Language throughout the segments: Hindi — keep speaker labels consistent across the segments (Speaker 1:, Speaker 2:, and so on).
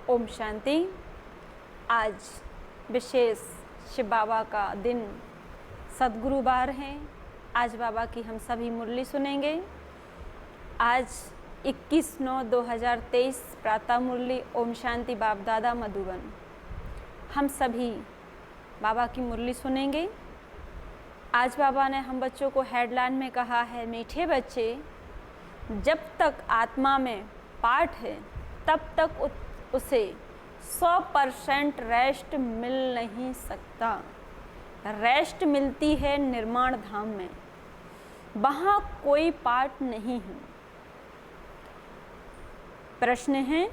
Speaker 1: ओम शांति। आज विशेष शिव बाबा का दिन सद्गुरुवार है। आज बाबा की हम सभी मुरली सुनेंगे। आज 21/9/2023 प्रातः मुरली ओम शांति बाप दादा मधुबन। हम सभी बाबा की मुरली सुनेंगे। आज बाबा ने हम बच्चों को हेडलाइन में कहा है, मीठे बच्चे, जब तक आत्मा में पाठ है तब तक उसे 100% रेस्ट मिल नहीं सकता। रेस्ट मिलती है निर्माण धाम में, वहाँ कोई पाठ नहीं है। प्रश्न है,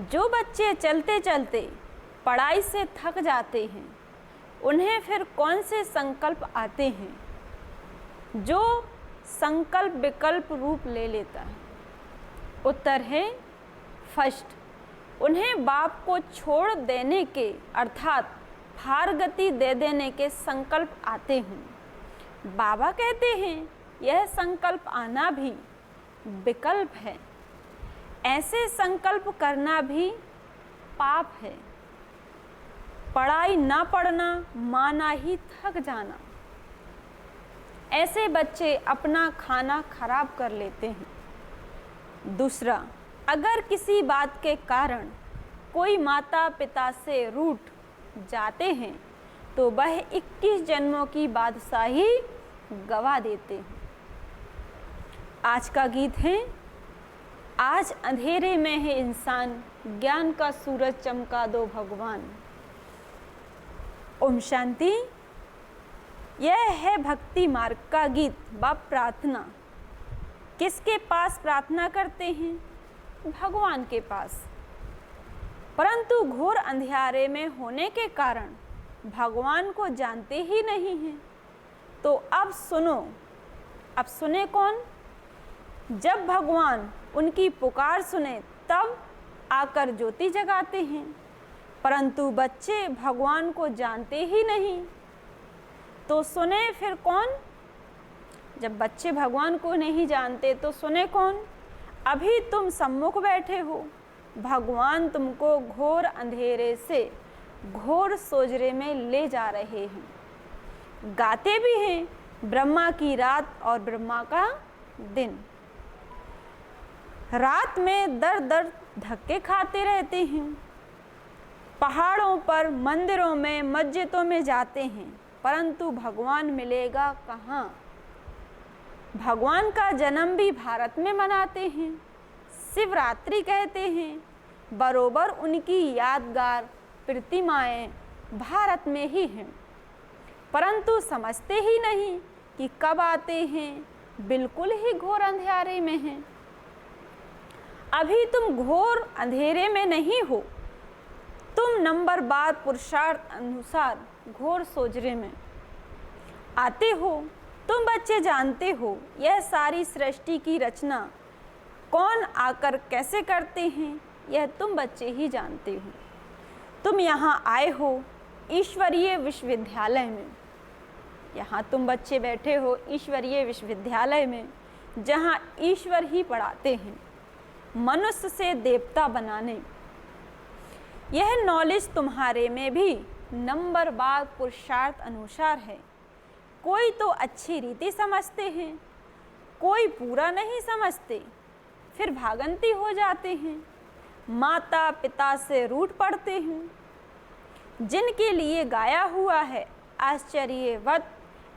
Speaker 1: जो बच्चे चलते चलते पढ़ाई से थक जाते हैं, उन्हें फिर कौन से संकल्प आते हैं जो संकल्प विकल्प रूप ले लेता है? उत्तर है फर्स्ट, उन्हें बाप को छोड़ देने के अर्थात फारगति दे देने के संकल्प आते हैं। बाबा कहते हैं यह संकल्प आना भी विकल्प है। ऐसे संकल्प करना भी पाप है। पढ़ाई ना पढ़ना माना ही थक जाना। ऐसे बच्चे अपना खाना खराब कर लेते हैं। दूसरा, अगर किसी बात के कारण कोई माता पिता से रूठ जाते हैं तो वह 21 जन्मों की बादशाही गवा देते हैं। आज का गीत है, आज अंधेरे में है इंसान, ज्ञान का सूरज चमका दो भगवान। ओम शांति। यह है भक्ति मार्ग का गीत व प्रार्थना। किसके पास प्रार्थना करते हैं? भगवान के पास। परंतु घोर अंधियारे में होने के कारण भगवान को जानते ही नहीं हैं। तो अब सुनो। अब सुने कौन? जब भगवान उनकी पुकार सुने तब आकर ज्योति जगाते हैं। परंतु बच्चे भगवान को जानते ही नहीं, तो सुने फिर कौन? जब बच्चे भगवान को नहीं जानते तो सुने कौन? अभी तुम सम्मुख बैठे हो, भगवान तुमको घोर अंधेरे से घोर सोजरे में ले जा रहे हैं। गाते भी हैं ब्रह्मा की रात और ब्रह्मा का दिन। रात में दर दर धक्के खाते रहते हैं। पहाड़ों पर, मंदिरों में, मस्जिदों में जाते हैं, परंतु भगवान मिलेगा कहाँ? भगवान का जन्म भी भारत में मनाते हैं। शिवरात्रि कहते हैं। बरोबर उनकी यादगार प्रतिमाएं भारत में ही हैं, परंतु समझते ही नहीं कि कब आते हैं। बिल्कुल ही घोर अंधेरे में हैं। अभी तुम घोर अंधेरे में नहीं हो, तुम नंबर बार पुरुषार्थ अनुसार घोर सोजरे में आते हो। तुम बच्चे जानते हो यह सारी सृष्टि की रचना कौन आकर कैसे करते हैं, यह तुम बच्चे ही जानते हो। तुम यहाँ आए हो ईश्वरीय विश्वविद्यालय में। यहाँ तुम बच्चे बैठे हो ईश्वरीय विश्वविद्यालय में, जहाँ ईश्वर ही पढ़ाते हैं मनुष्य से देवता बनाने। यह नॉलेज तुम्हारे में भी नंबर बार पुरुषार्थ अनुसार है। कोई तो अच्छी रीति समझते हैं, कोई पूरा नहीं समझते, फिर भागंती हो जाते हैं। माता पिता से रूठ पड़ते हैं। जिनके लिए गाया हुआ है आश्चर्यवत,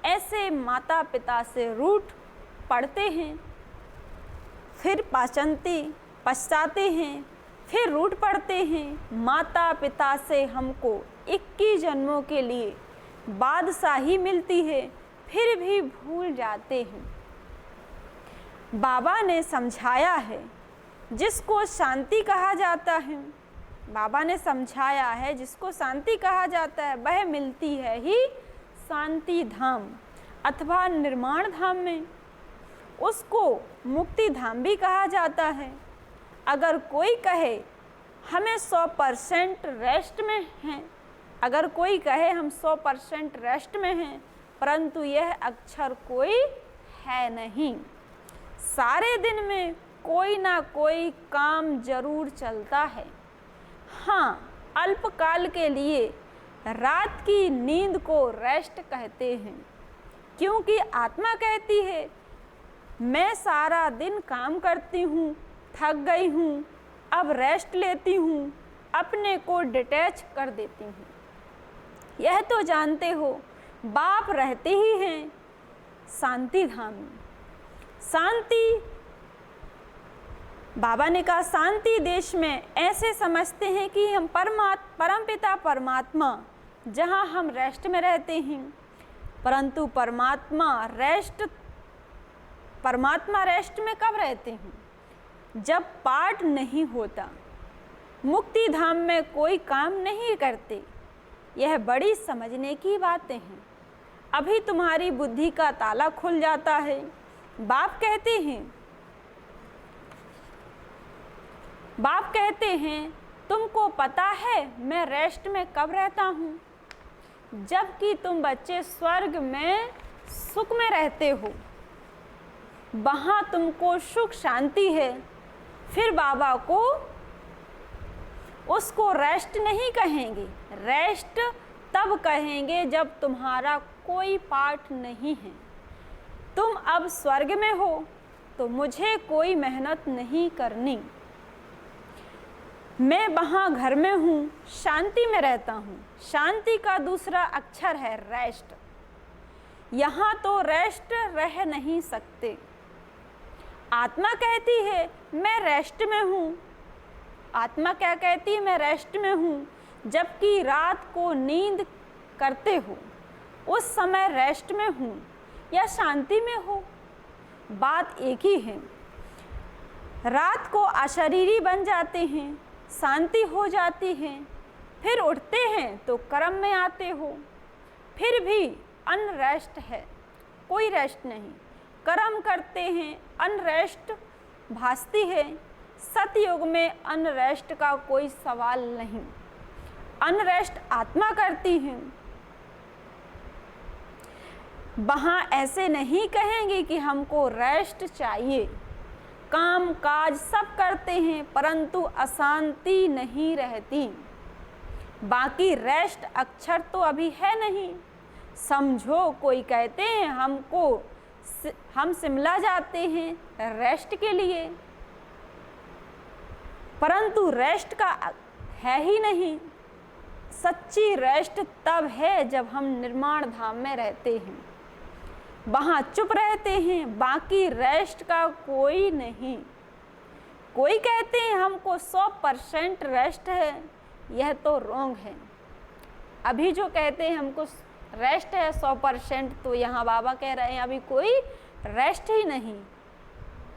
Speaker 1: ऐसे माता पिता से रूठ पड़ते हैं, फिर पछताते हैं, फिर रूठ पड़ते हैं। माता पिता से हमको 21 जन्मों के लिए बादशाही मिलती है, फिर भी भूल जाते हैं। बाबा ने समझाया है जिसको शांति कहा जाता है। बाबा ने समझाया है जिसको शांति कहा जाता है वह मिलती है ही शांति धाम अथवा निर्माण धाम में। उसको मुक्ति धाम भी कहा जाता है। अगर कोई कहे हमें 100% रेस्ट में हैं, अगर कोई कहे हम 100% रेस्ट में हैं, परंतु यह अक्षर कोई है नहीं। सारे दिन में कोई ना कोई काम जरूर चलता है। हाँ, अल्पकाल के लिए रात की नींद को रेस्ट कहते हैं, क्योंकि आत्मा कहती है मैं सारा दिन काम करती हूँ, थक गई हूँ, अब रेस्ट लेती हूँ, अपने को डिटैच कर देती हूँ। यह तो जानते हो बाप रहते ही हैं शांति धाम में। शांति, बाबा ने कहा शांति देश में ऐसे समझते हैं कि हम परमपिता परमात्मा जहाँ हम रेस्ट में रहते हैं, परंतु परमात्मा रेस्ट में कब रहते हैं? जब पाठ नहीं होता। मुक्ति धाम में कोई काम नहीं करते। यह बड़ी समझने की बातें हैं। अभी तुम्हारी बुद्धि का ताला खुल जाता है। बाप कहते हैं तुमको पता है मैं रेस्ट में कब रहता हूँ? जबकि तुम बच्चे स्वर्ग में सुख में रहते हो, वहाँ तुमको सुख शांति है। फिर बाबा को उसको रेस्ट नहीं कहेंगे। रेस्ट तब कहेंगे जब तुम्हारा कोई पाठ नहीं है। तुम अब स्वर्ग में हो तो मुझे कोई मेहनत नहीं करनी। मैं वहाँ घर में हूँ, शांति में रहता हूँ। शांति का दूसरा अक्षर है रेस्ट। यहाँ तो रेस्ट रह नहीं सकते। आत्मा कहती है मैं रेस्ट में हूँ। आत्मा क्या कहती है? मैं रेस्ट में हूँ। जबकि रात को नींद करते हो उस समय रेस्ट में हूँ या शांति में हो, बात एक ही है। रात को अशरीरी बन जाते हैं, शांति हो जाती है, फिर उठते हैं तो कर्म में आते हो, फिर भी अनरेस्ट है, कोई रेस्ट नहीं। कर्म करते हैं, अनरेस्ट भासती है। सतयुग में अनरेस्ट का कोई सवाल नहीं। अनरेस्ट आत्मा करती है। वहाँ ऐसे नहीं कहेंगे कि हमको रेस्ट चाहिए। काम काज सब करते हैं परंतु अशांति नहीं रहती। बाकी रेस्ट अक्षर तो अभी है नहीं। समझो कोई कहते हैं हम शिमला जाते हैं रेस्ट के लिए, परंतु रेस्ट का है ही नहीं। सच्ची रेस्ट तब है जब हम निर्माण धाम में रहते हैं, वहाँ चुप रहते हैं। बाकी रेस्ट का कोई नहीं। कोई कहते हैं हमको 100% रेस्ट है, यह तो रॉन्ग है। अभी जो कहते हैं हमको रेस्ट है 100%, तो यहाँ बाबा कह रहे हैं अभी कोई रेस्ट ही नहीं।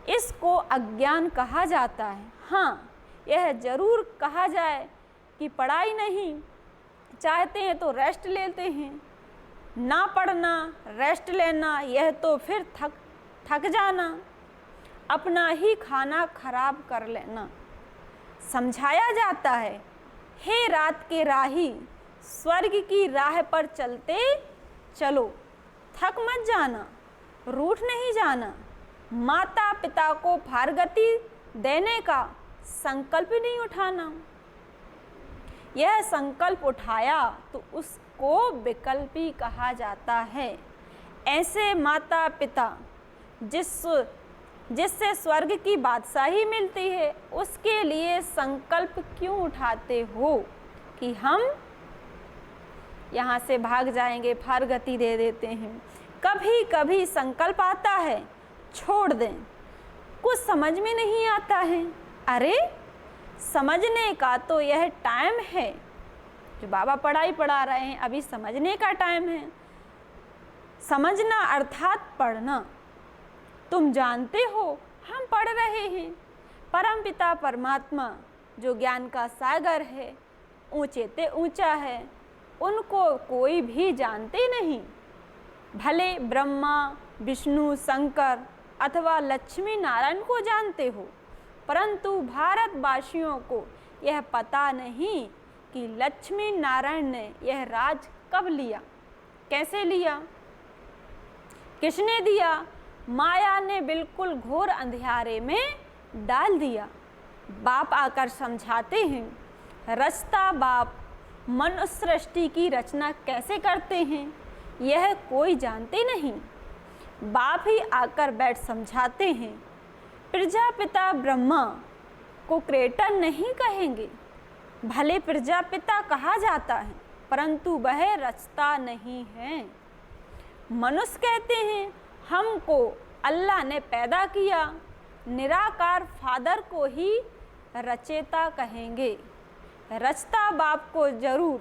Speaker 1: इसको अज्ञान कहा जाता है। हाँ, यह जरूर कहा जाए कि पढ़ाई नहीं चाहते हैं तो रेस्ट लेते हैं, ना पढ़ना रेस्ट लेना, यह तो फिर थक जाना, अपना ही खाना खराब कर लेना। समझाया जाता है हे रात के राही, स्वर्ग की राह पर चलते चलो, थक मत जाना, रूठ नहीं जाना। माता पिता को फारगति देने का संकल्प नहीं उठाना। यह संकल्प उठाया तो उसको विकल्पी कहा जाता है। ऐसे माता पिता जिससे स्वर्ग की बादशाही मिलती है, उसके लिए संकल्प क्यों उठाते हो कि हम यहाँ से भाग जाएंगे, फारगति दे देते हैं। कभी कभी संकल्प आता है छोड़ दें, कुछ समझ में नहीं आता है। अरे समझने का तो यह टाइम है जो बाबा पढ़ाई पढ़ा रहे हैं, अभी समझने का टाइम है। समझना अर्थात पढ़ना। तुम जानते हो हम पढ़ रहे हैं। परमपिता परमात्मा जो ज्ञान का सागर है, ऊंचे ते ऊंचा है, उनको कोई भी जानते नहीं। भले ब्रह्मा विष्णु शंकर अथवा लक्ष्मी नारायण को जानते हो, परंतु भारतवासियों को यह पता नहीं कि लक्ष्मी नारायण ने यह राज कब लिया, कैसे लिया, किसने दिया। माया ने बिल्कुल घोर अंधियारे में डाल दिया। बाप आकर समझाते हैं रचता बाप मनुष्य सृष्टि की रचना कैसे करते हैं यह कोई जानते नहीं। बाप ही आकर बैठ समझाते हैं। प्रजापिता ब्रह्मा को क्रिएटर नहीं कहेंगे। भले प्रजापिता कहा जाता है परंतु वह रचता नहीं है। मनुष्य कहते हैं हमको अल्लाह ने पैदा किया, निराकार फादर को ही रचेता कहेंगे। रचता बाप को जरूर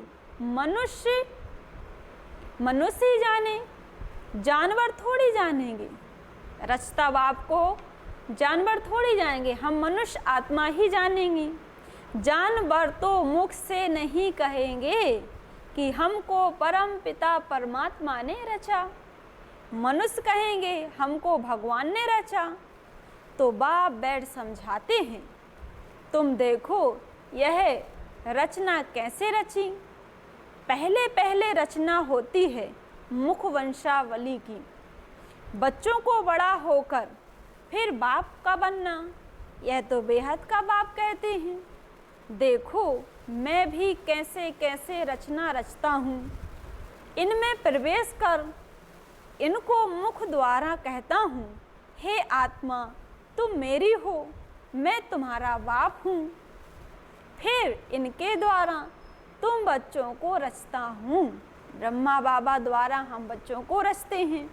Speaker 1: मनुष्य ही जाने, जानवर थोड़ी जानेंगे। रचता बाप को जानवर थोड़ी जानेंगे, हम मनुष्य आत्मा ही जानेंगे। जानवर तो मुख से नहीं कहेंगे कि हमको परम पिता परमात्मा ने रचा। मनुष्य कहेंगे हमको भगवान ने रचा। तो बाप बैठ समझाते हैं, तुम देखो यह रचना कैसे रची। पहले पहले रचना होती है मुख वंशावली की। बच्चों को बड़ा होकर फिर बाप का बनना, यह तो बेहद का बाप कहते हैं। देखो मैं भी कैसे कैसे रचना रचता हूँ। इनमें प्रवेश कर इनको मुख द्वारा कहता हूँ, हे आत्मा तुम मेरी हो, मैं तुम्हारा बाप हूँ। फिर इनके द्वारा तुम बच्चों को रचता हूँ। ब्रह्मा बाबा द्वारा हम बच्चों को रचते हैं।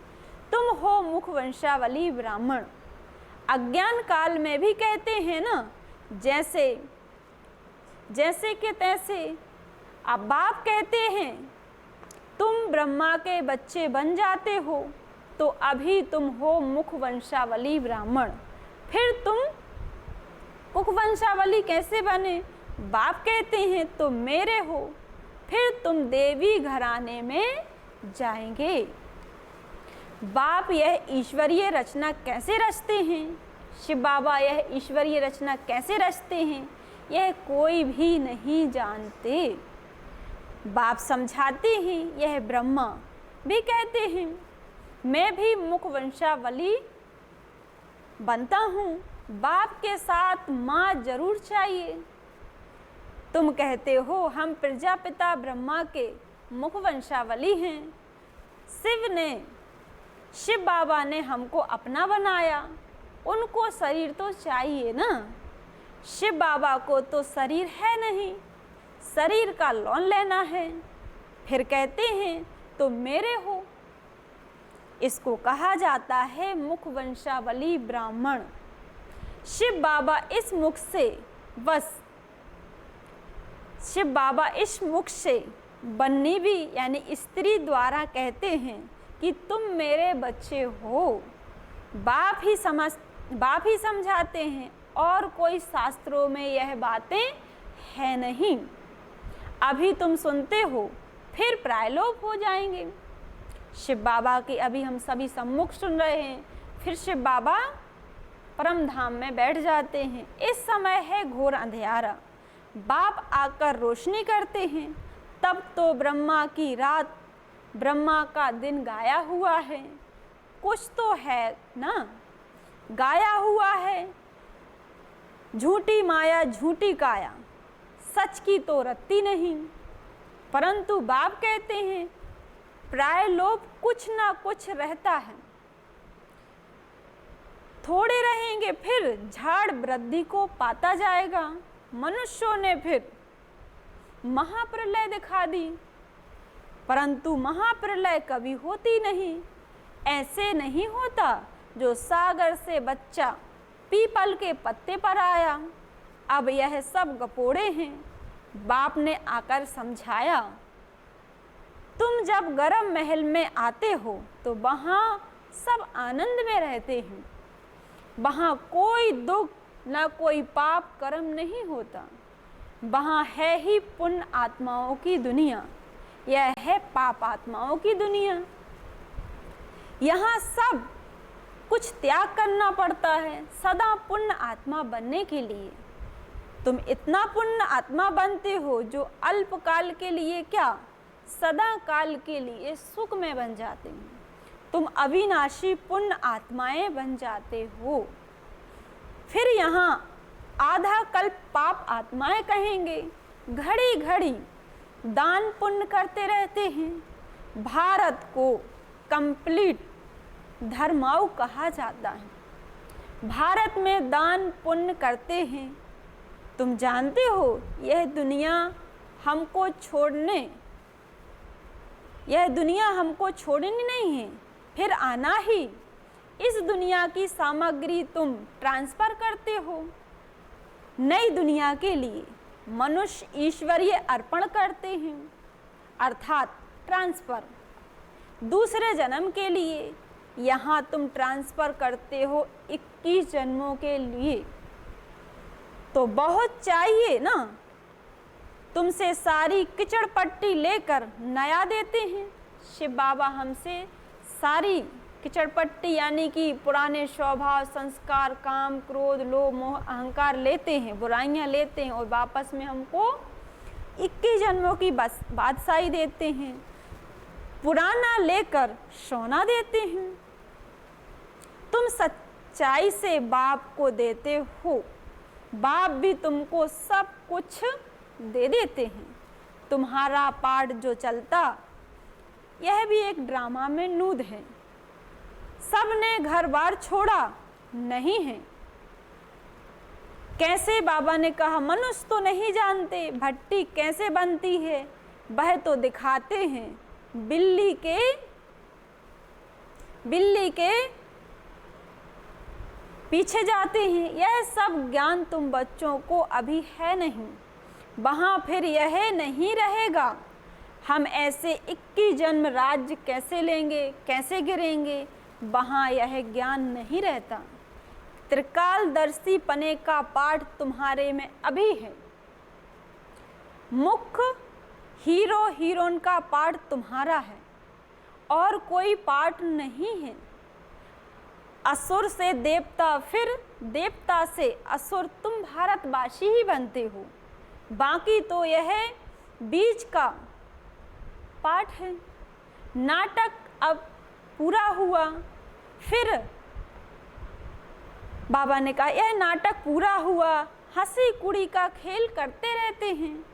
Speaker 1: तुम हो मुख वंशावली ब्राह्मण। अज्ञान काल में भी कहते हैं ना, जैसे कि तैसे। अब बाप कहते हैं तुम ब्रह्मा के बच्चे बन जाते हो तो अभी तुम हो मुख वंशावली ब्राह्मण। फिर तुम मुख वंशावली कैसे बने? बाप कहते हैं तुम मेरे हो, फिर तुम देवी घराने में जाएंगे। बाप यह ईश्वरीय रचना कैसे रचते हैं? शिव बाबा यह ईश्वरीय रचना कैसे रचते हैं यह कोई भी नहीं जानते। बाप समझाते हैं, यह ब्रह्मा भी कहते हैं मैं भी मुख वंशावली बनता हूँ। बाप के साथ माँ जरूर चाहिए। तुम कहते हो हम प्रजापिता ब्रह्मा के मुख वंशावली हैं। शिव बाबा ने हमको अपना बनाया, उनको शरीर तो चाहिए ना। शिव बाबा को तो शरीर है नहीं, शरीर का लोन लेना है। फिर कहते हैं तुम मेरे हो। इसको कहा जाता है मुख वंशावली ब्राह्मण। शिव बाबा इस मुख से बन्नी भी यानी स्त्री द्वारा कहते हैं कि तुम मेरे बच्चे हो। बाप ही समझाते हैं और कोई शास्त्रों में यह बातें है नहीं। अभी तुम सुनते हो फिर प्रायलोप हो जाएंगे। शिव बाबा की अभी हम सभी सम्मुख सुन रहे हैं, फिर शिव बाबा परम धाम में बैठ जाते हैं। इस समय है घोर अंधियारा। बाप आकर रोशनी करते हैं। तब तो ब्रह्मा की रात ब्रह्मा का दिन गाया हुआ है। कुछ तो है ना, गाया हुआ है। झूठी माया झूठी काया, सच की तो रत्ती नहीं। परंतु बाप कहते हैं प्राय लोभ कुछ ना कुछ रहता है। थोड़े रहेंगे फिर झाड़ वृद्धि को पाता जाएगा। मनुष्यों ने फिर महाप्रलय दिखा दी, परंतु महाप्रलय कभी होती नहीं। ऐसे नहीं होता जो सागर से बच्चा पीपल के पत्ते पर आया। अब यह सब गपोड़े हैं। बाप ने आकर समझाया, तुम जब गरम महल में आते हो तो वहाँ सब आनंद में रहते हैं। वहाँ कोई दुख ना कोई पाप कर्म नहीं होता। वहाँ है ही पुण्य आत्माओं की दुनिया, यह है पाप आत्माओं की दुनिया। यहाँ सब कुछ त्याग करना पड़ता है सदा पुण्य आत्मा बनने के लिए। तुम इतना पुण्य आत्मा बनते हो जो अल्पकाल के लिए क्या सदा काल के लिए सुख में बन जाते हो। तुम अविनाशी पुण्य आत्माएं बन जाते हो। फिर यहाँ आधा कल्प पाप आत्माएं कहेंगे। घड़ी घड़ी दान पुण्य करते रहते हैं। भारत को कंप्लीट धर्माऊ कहा जाता है। भारत में दान पुण्य करते हैं। तुम जानते हो यह दुनिया हमको छोड़नी नहीं है, फिर आना ही। इस दुनिया की सामग्री तुम ट्रांसफर करते हो नई दुनिया के लिए। मनुष्य ईश्वरीय अर्पण करते हैं, अर्थात ट्रांसफर दूसरे जन्म के लिए। यहाँ तुम ट्रांसफर करते हो 21 जन्मों के लिए, तो बहुत चाहिए ना। तुमसे सारी किचड़ पट्टी लेकर नया देते हैं। शिव बाबा हमसे सारी किचड़ पट्टी यानी कि पुराने स्वभाव, संस्कार, काम, क्रोध, लोभ, मोह, अहंकार लेते हैं, बुराइयां लेते हैं और वापस में हमको 21 जन्मों की बादशाही देते हैं। पुराना लेकर सोना देते हैं। तुम सच्चाई से बाप को देते हो, बाप भी तुमको सब कुछ दे देते हैं। तुम्हारा पाठ जो चलता यह भी एक ड्रामा में नूद है। सबने घर बार छोड़ा नहीं है। कैसे बाबा ने कहा, मनुष्य तो नहीं जानते भट्टी कैसे बनती है, वह तो दिखाते हैं। बिल्ली के पीछे जाते हैं। यह सब ज्ञान तुम बच्चों को अभी है नहीं, वहाँ फिर यह नहीं रहेगा। हम ऐसे 21 जन्म राज्य कैसे लेंगे, कैसे गिरेंगे, वहाँ यह ज्ञान नहीं रहता। त्रिकालदर्शी पने का पाठ तुम्हारे में अभी है। मुख्य हीरो हीरोइन का पाठ तुम्हारा है और कोई पाठ नहीं है। असुर से देवता, फिर देवता से असुर, तुम भारतवासी ही बनते हो। बाकी तो यह बीच का पाठ है। नाटक अब पूरा हुआ। फिर बाबा ने कहा, यह नाटक पूरा हुआ। हंसी कुड़ी का खेल करते रहते हैं।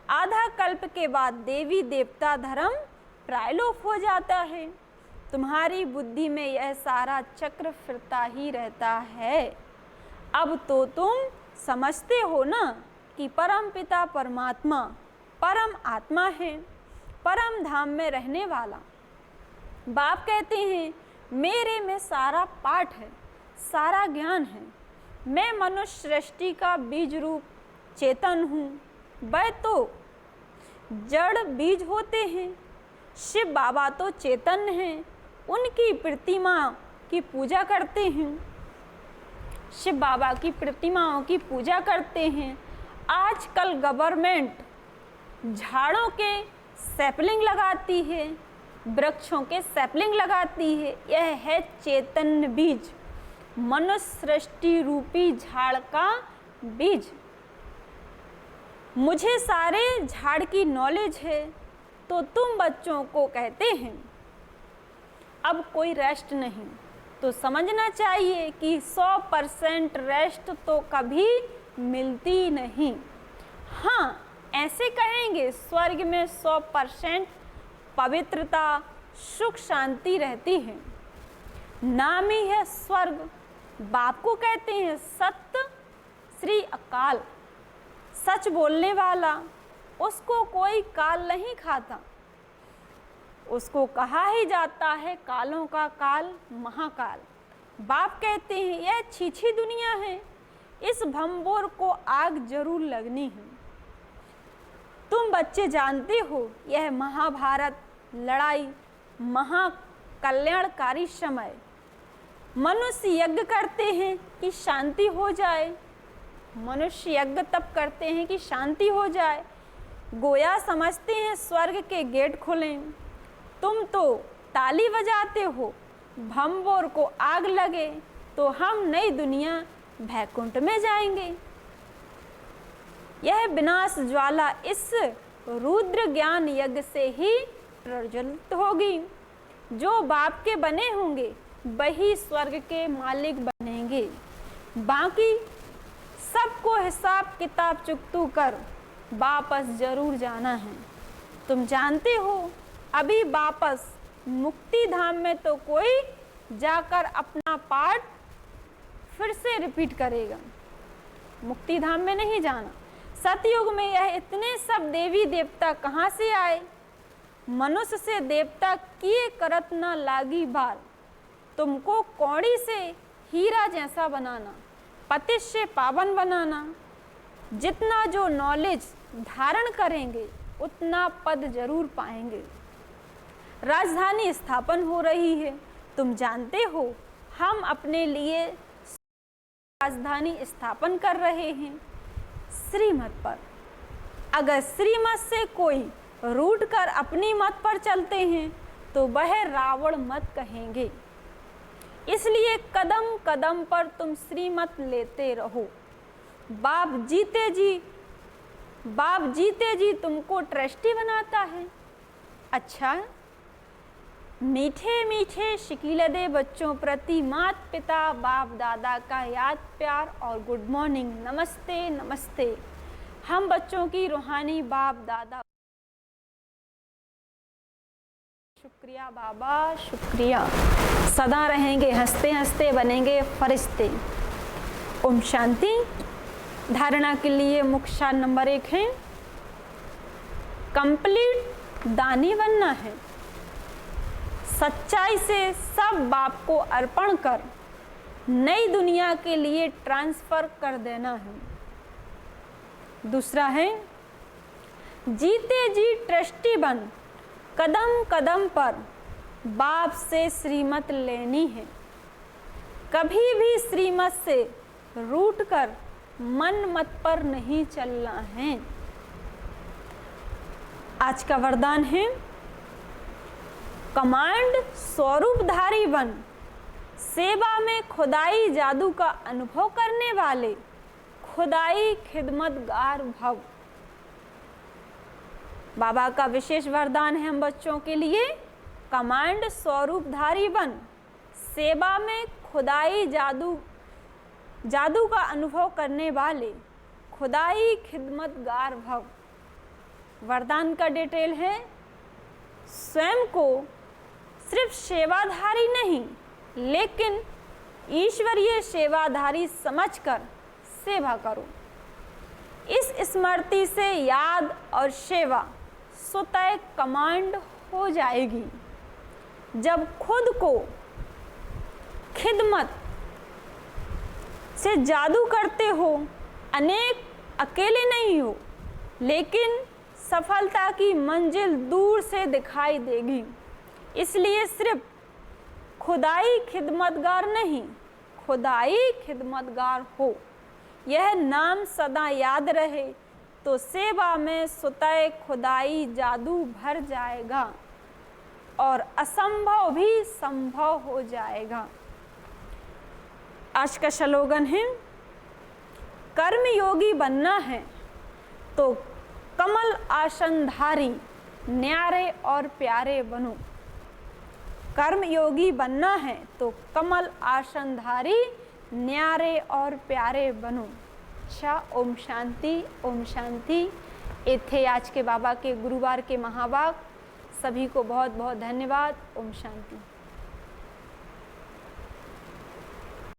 Speaker 1: आधा कल्प के बाद देवी देवता धर्म प्रायलोप हो जाता है। तुम्हारी बुद्धि में यह सारा चक्र फिरता ही रहता है। अब तो तुम समझते हो ना कि परम पिता परमात्मा परम आत्मा है, परम धाम में रहने वाला। बाप कहते हैं, मेरे में सारा पाठ है, सारा ज्ञान है। मैं मनुष्य सृष्टि का बीज रूप चेतन हूँ। वह तो जड़ बीज होते हैं। शिव बाबा तो चेतन हैं। उनकी प्रतिमा की पूजा करते हैं। शिव बाबा की प्रतिमाओं की पूजा करते हैं। आजकल गवर्नमेंट झाड़ों के सैपलिंग लगाती है, वृक्षों के सैपलिंग लगाती है। यह है चेतन बीज, मनुष्य सृष्टि रूपी झाड़ का बीज। मुझे सारे झाड़ की नॉलेज है, तो तुम बच्चों को कहते हैं अब कोई रेस्ट नहीं। तो समझना चाहिए कि 100% रेस्ट तो कभी मिलती नहीं। हाँ, ऐसे कहेंगे स्वर्ग में 100% पवित्रता, सुख, शांति रहती है। नाम ही है स्वर्ग। बाप को कहते हैं सत्य श्री अकाल, सच बोलने वाला। उसको कोई काल नहीं खाता। उसको कहा ही जाता है कालों का काल, महाकाल। बाप कहते हैं यह छीछी दुनिया है, इस भंबोर को आग जरूर लगनी है। तुम बच्चे जानते हो यह महाभारत लड़ाई महाकल्याणकारी समय। मनुष्य यज्ञ करते हैं कि शांति हो जाए। मनुष्य यज्ञ तब करते हैं कि शांति हो जाए। गोया समझते हैं स्वर्ग के गेट खुलें। तुम तो ताली बजाते हो भंबोर को आग लगे तो हम नई दुनिया वैकुंठ में जाएंगे। यह विनाश ज्वाला इस रुद्र ज्ञान यज्ञ से ही प्रज्वलित होगी। जो बाप के बने होंगे वही स्वर्ग के मालिक बनेंगे। बाकी सबको हिसाब किताब चुकतू कर वापस जरूर जाना है। तुम जानते हो अभी वापस मुक्ति धाम में तो कोई जाकर अपना पाठ फिर से रिपीट करेगा, मुक्ति धाम में नहीं जाना। सतयुग में यह इतने सब देवी देवता कहाँ से आए? मनुष्य से देवता किए करत न लागी बाल। तुमको कौड़ी से हीरा जैसा बनाना, पतित से पावन बनाना। जितना जो नॉलेज धारण करेंगे उतना पद जरूर पाएंगे। राजधानी स्थापन हो रही है, तुम जानते हो हम अपने लिए राजधानी स्थापन कर रहे हैं श्रीमत पर। अगर श्रीमत से कोई रूठ कर अपनी मत पर चलते हैं तो वह रावण मत कहेंगे। इसलिए कदम कदम पर तुम श्रीमत लेते रहो। बाप जीते जी तुमको ट्रस्टी बनाता है। अच्छा, मीठे मीठे शिकीलदे बच्चों प्रति मात पिता बाप दादा का याद प्यार और गुड मॉर्निंग, नमस्ते नमस्ते। हम बच्चों की रूहानी बाप दादा, शुक्रिया बाबा शुक्रिया। सदा रहेंगे हंसते हंसते, बनेंगे फरिश्ते। ओम शांति। धारणा के लिए मुख्य नंबर 1 है कंप्लीट दानी बनना है। सच्चाई से सब बाप को अर्पण कर नई दुनिया के लिए ट्रांसफर कर देना है। दूसरा है जीते जी ट्रस्टी बन कदम कदम पर बाप से श्रीमत लेनी है। कभी भी श्रीमत से रूठ कर मन मत पर नहीं चलना है। आज का वरदान है कमांड स्वरूपधारी बन, सेवा में खुदाई जादू का अनुभव करने वाले खुदाई खिदमतगार भव। बाबा का विशेष वरदान है हम बच्चों के लिए कमांड स्वरूपधारी बन, सेवा में खुदाई जादू का अनुभव करने वाले खुदाई खिदमतगार भव। वरदान का डिटेल है स्वयं को सिर्फ सेवाधारी नहीं लेकिन ईश्वरीय सेवाधारी समझकर सेवा करो। इस स्मृति से याद और सेवा स्वतः कमांड हो जाएगी। जब खुद को खिदमत से जादू करते हो, अकेले नहीं हो, लेकिन सफलता की मंजिल दूर से दिखाई देगी। इसलिए सिर्फ खुदाई खिदमतगार नहीं, खुदाई खिदमतगार हो, यह नाम सदा याद रहे तो सेवा में स्वतः खुदाई जादू भर जाएगा और असंभव भी संभव हो जाएगा। आज का स्लोगन है कर्मयोगी बनना है तो कमल आसनधारी न्यारे और प्यारे बनो। कर्मयोगी बनना है तो कमल आसनधारी न्यारे और प्यारे बनो। अच्छा, ओम शांति ओम शांति। ये थे आज के बाबा के गुरुवार के महावाक। सभी को बहुत बहुत धन्यवाद। ओम शांति।